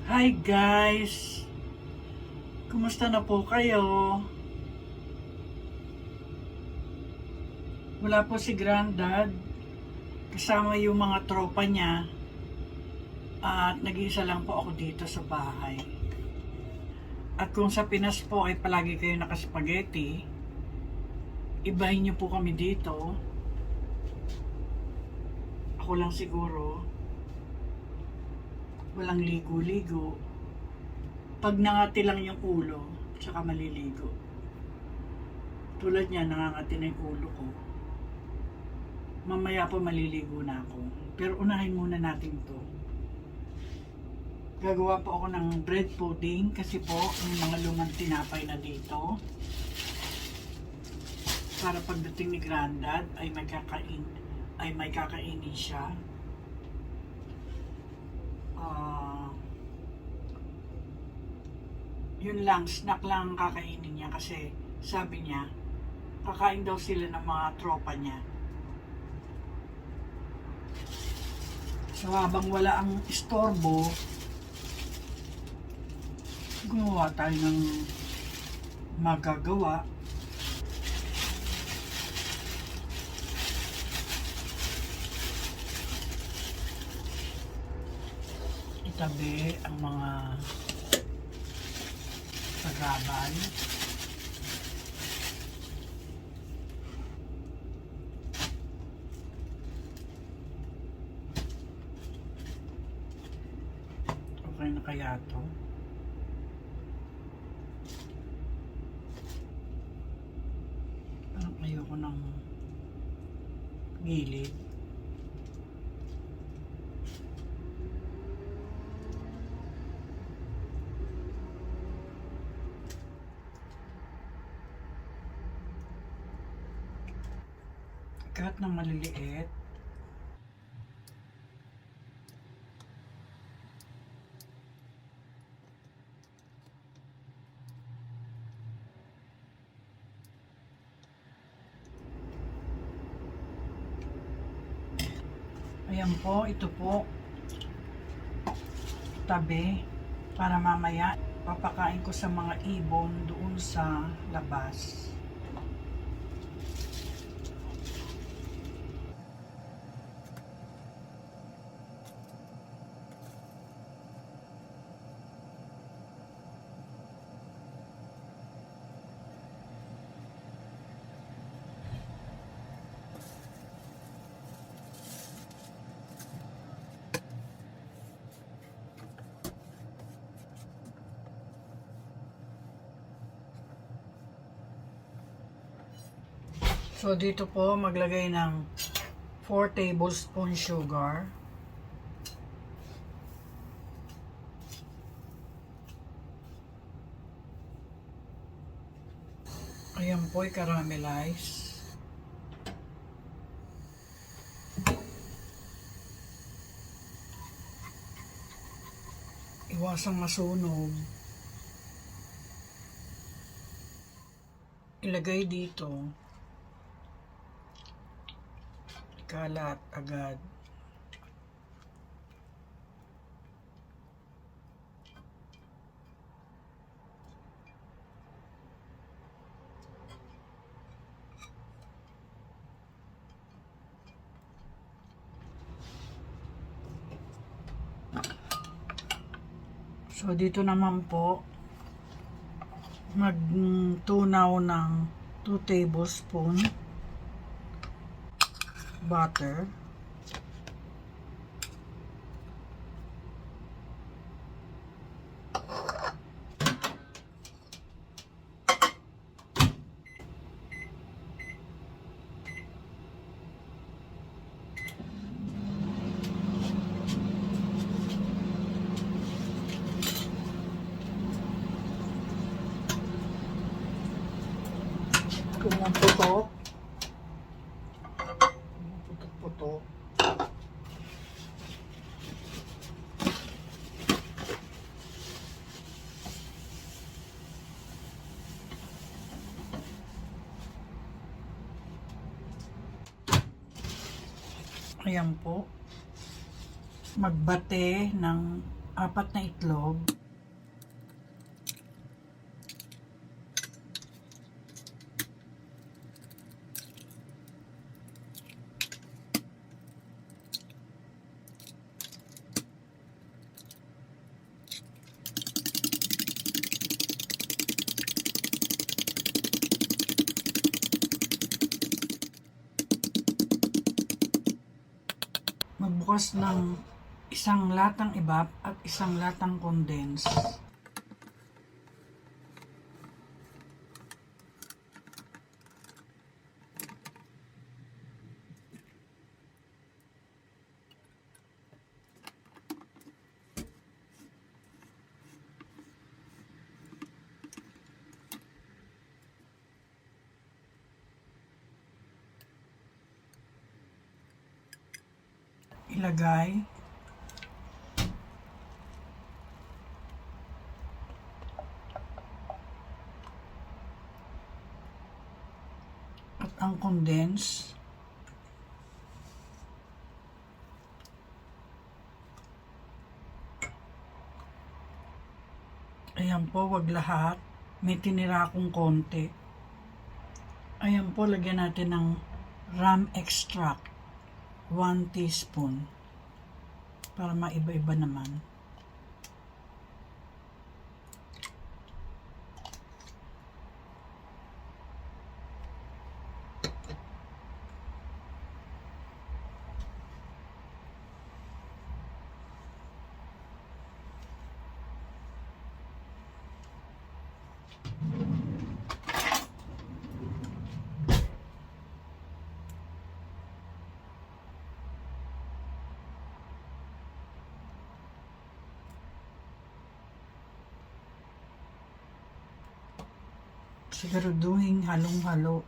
Hi guys! Kumusta na po kayo? Wala po si Granddad. Kasama yung mga tropa niya. At nag-iisa lang po ako dito sa bahay. At kung sa Pinas po ay palagi kayo nakaspaghetti, ibahin niyo po kami dito. Ako lang siguro. Walang ligo-ligo. Pag nangati lang yung ulo, tsaka maliligo. Tulad niya, nangangati na yung ulo ko. Mamaya po maliligo na ako. Pero unahin muna natin to. Gagawa po ako ng bread pudding kasi po may mga lumang tinapay na dito. Para pagdating ni Grandad ay may kakainin siya. Yun lang, snack lang ang kakainin niya kasi sabi niya, kakain daw sila ng mga tropa niya. So habang wala ang istorbo, gumawa tayo ng magagawa. Itabi ang mga paglaban. Okay na kaya to? Parang ayoko ng gilid. Cut ng maliliit. Ayan po, ito po. Tabi. Para mamaya, papakain ko sa mga ibon doon sa labas. So dito po maglagay ng 4 tablespoon sugar. Ayan po, i-caramelize. Iwasang masunog. Ilagay dito. Kalat agad. So dito naman po magtunaw ng 2 tablespoon butter. Kung ang putok, putok-putok. Ayan po. Magbate ng 4 na itlog. Magbukas ng isang latang evap at isang latang condense. Ilagay. At ang condense. Ayan po, wag lahat. May tinira akong konti. Ayan po, lagyan natin ng ram extract. 1 teaspoon. Para maiba-iba naman. Siguraduhin halong-halo.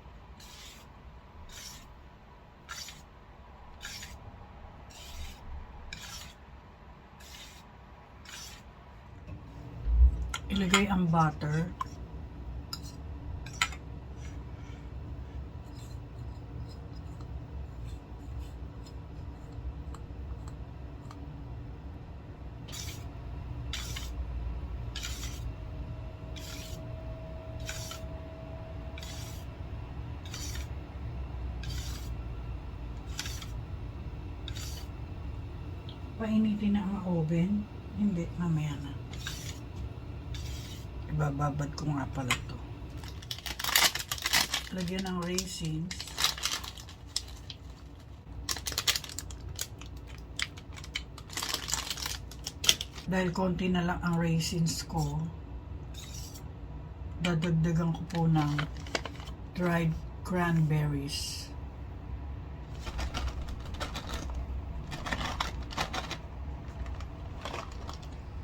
Ilagay ang butter. Painitin na ang oven. Hindi, mamaya na. Ibababad ko nga pala to. Lagyan ng raisins. Dahil konti na lang ang raisins ko, dadagdagan ko po ng dried cranberries.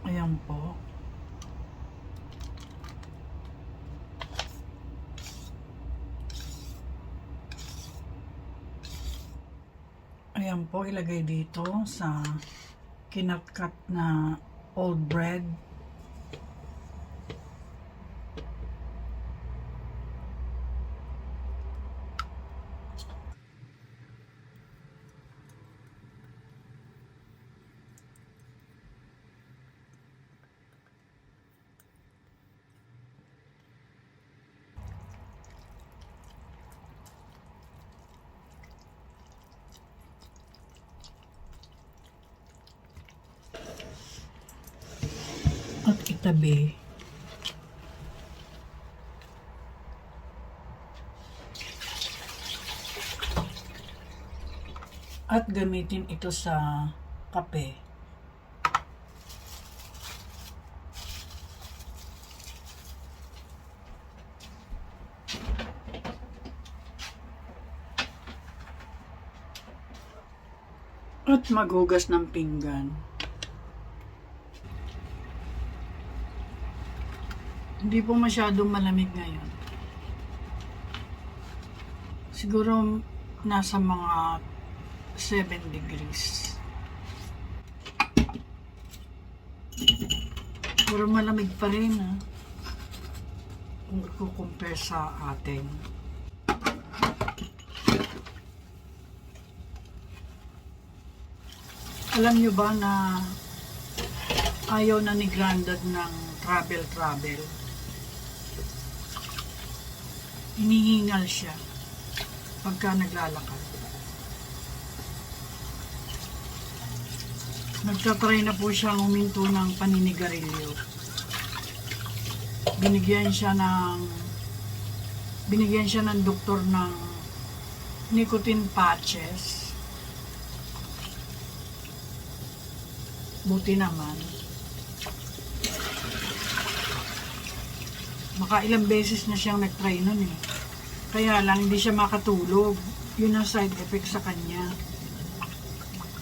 Ayan po. Ayan po, ilagay dito sa kinatkat na old bread. At itabi. At gamitin ito sa kape. At maghugas ng pinggan. Hindi po masyadong malamig ngayon. Siguro nasa mga 7 degrees. Pero malamig pa rin kung i-compare sa atin. Alam nyo ba na Ayaw na ni Grandad ng travel. Hinihingal siya pagka naglalakad. Nagtatry na po siyang huminto ng paninigarilyo. Binigyan siya ng doktor ng nicotine patches. Buti naman. Makailang beses na siyang nag-try nun eh. Kaya lang hindi siya makatulog. Yun ang side effect sa kanya.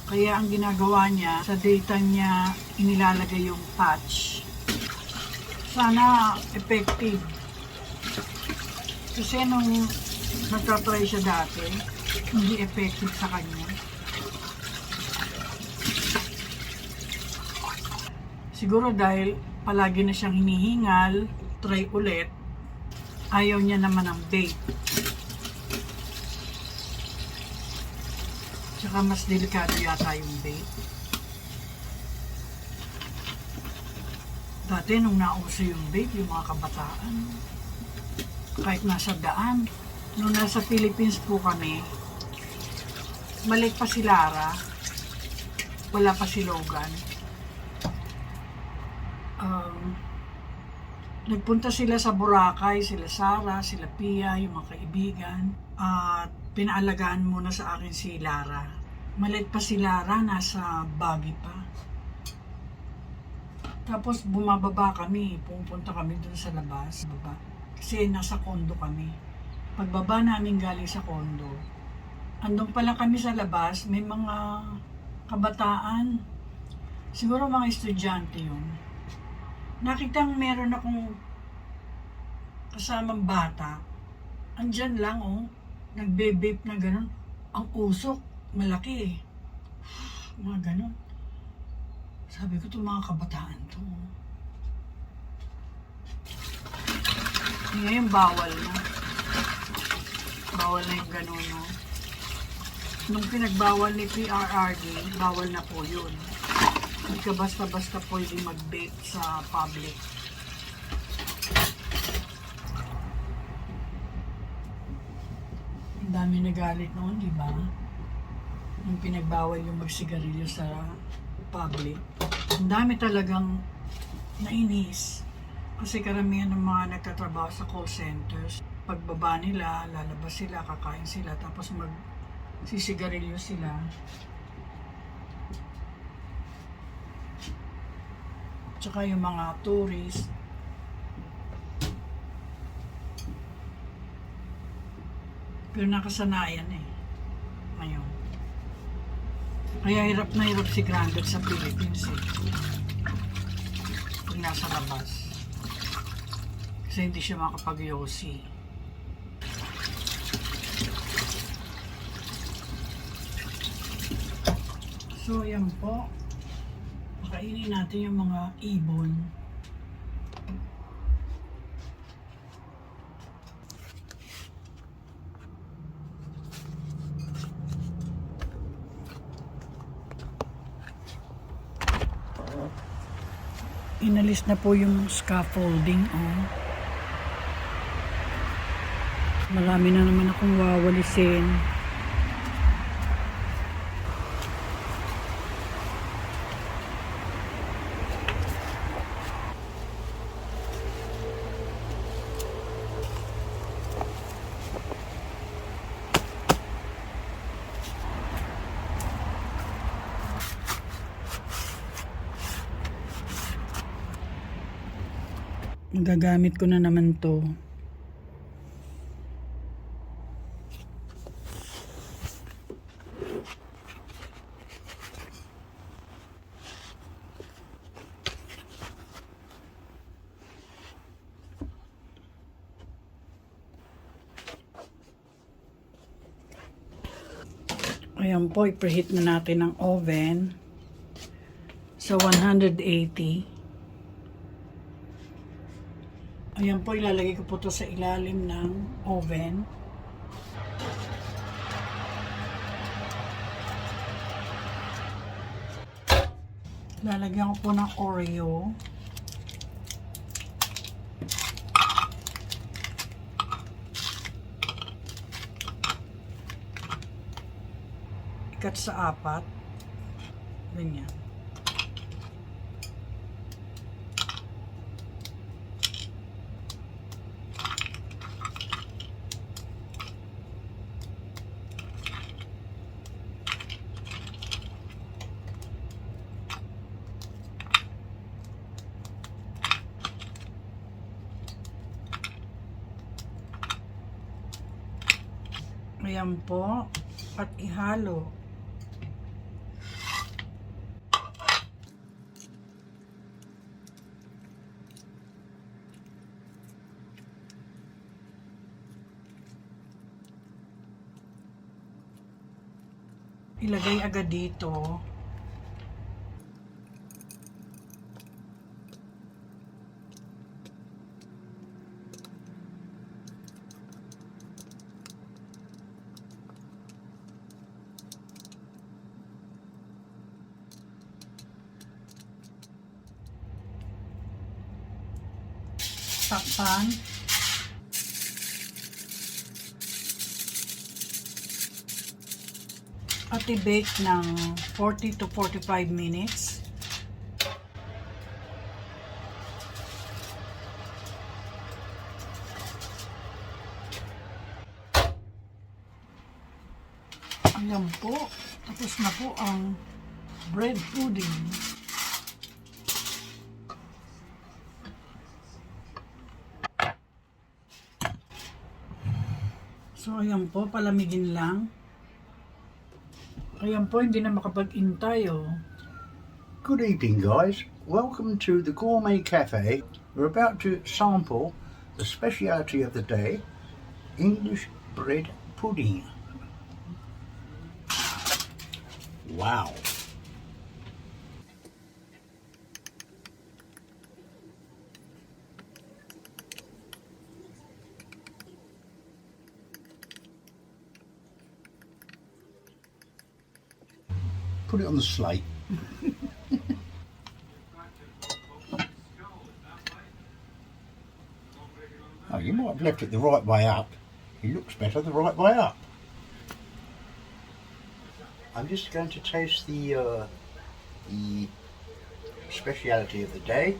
Kaya ang ginagawa niya, sa daytime niya inilalagay yung patch. Sana effective. Kasi nung nagtatry siya dati, hindi effective sa kanya. Siguro dahil palagi na siyang hinihingal, try ulit, ayaw niya naman ng vape. Tsaka mas delikado yata yung vape. Dati nung nauso yung vape, yung mga kabataan, kahit nasa daan, nung nasa Philippines po kami, maliit pa si Lara, wala pa si Logan. Nagpunta sila sa Boracay, sila Sarah, sila Pia, yung mga kaibigan, at pinaalagaan muna sa akin si Lara. Maliit pa si Lara, nasa Baguio pa. Tapos bumababa kami, pupunta kami dun sa labas, baba. Kasi nasa kondo kami. Pagbaba namin galing sa kondo, andun pala kami sa labas, may mga kabataan, siguro mga estudyante yun. Nakitang meron akong kasamang bata, andyan lang nagbe-vape na gano'n. Ang usok, malaki eh. Mga gano'n. Sabi ko, itong mga kabataan to. Ngayon, bawal na. Bawal na yung gano'n, no? Nung pinagbawal ni PRRD, bawal na po yun. Hindi ka basta-basta pwede mag-vape sa public. Ang dami nagalit noon, di ba? Nung pinagbawal yung magsigarilyo sa public. Ang dami talagang nainis. Kasi karamihan ng mga nagtatrabaho sa call centers, pagbaba nila, lalabas sila, kakain sila, tapos magsisigarilyo sila. Tsaka yung mga tourist. Pero nakasanayan eh. Ngayon. Kaya hirap na hirap si Grandad sa Philippines eh. Pag nasa labas. Kasi hindi siya makapag-yosi. So yan po. Kainin natin yung mga ibon. Inalis na po yung scaffolding. Marami na naman akong wawalisin. Magagamit ko na naman to. Ayan po, i-preheat na natin ang oven sa 180. Ayan po, ilalagay ko po ito sa ilalim ng oven. Lalagyan ko po ng Oreo. Ikat sa 4. Ganyan. Ayan po. At ihalo. Ilagay agad dito. Takpan. At i-bake ng 40 to 45 minutes. Ayan po. Tapos na po ang bread pudding. So, ayan po. Palamigin lang. Ayan po, hindi na makapag-intay, oh. Good evening, guys. Welcome to the Gourmet Cafe. We're about to sample the speciality of the day, English bread pudding. Wow. Put it on the slate. Oh, you might have left it the right way up. It looks better the right way up. I'm just going to taste the speciality of the day.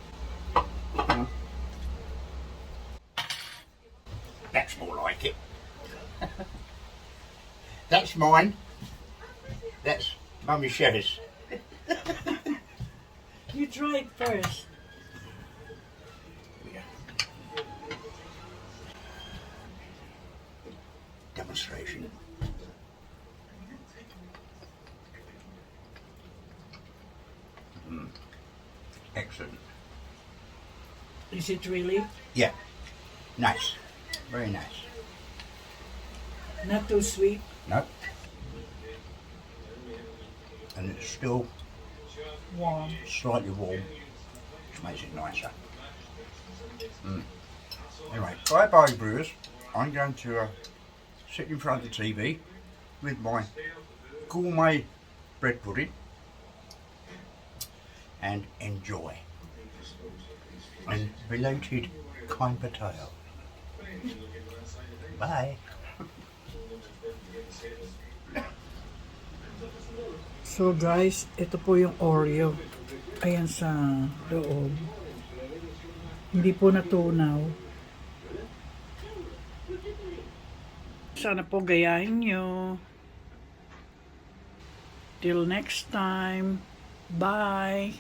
That's more like it. That's mine. That's Mummy Sherry's. You try it first. Demonstration. Excellent. Is it really? Yeah. Nice. Very nice. Not too sweet? No. And it's still Warm. slightly warm, which makes it nicer. Anyway, bye-bye, brewers. I'm going to sit in front of the TV with my gourmet bread pudding and enjoy. And belated kind potato. Bye. So guys, ito po yung Oreo. Ayan sa loob. Hindi po natunaw. Sana po gayahin nyo. Till next time. Bye!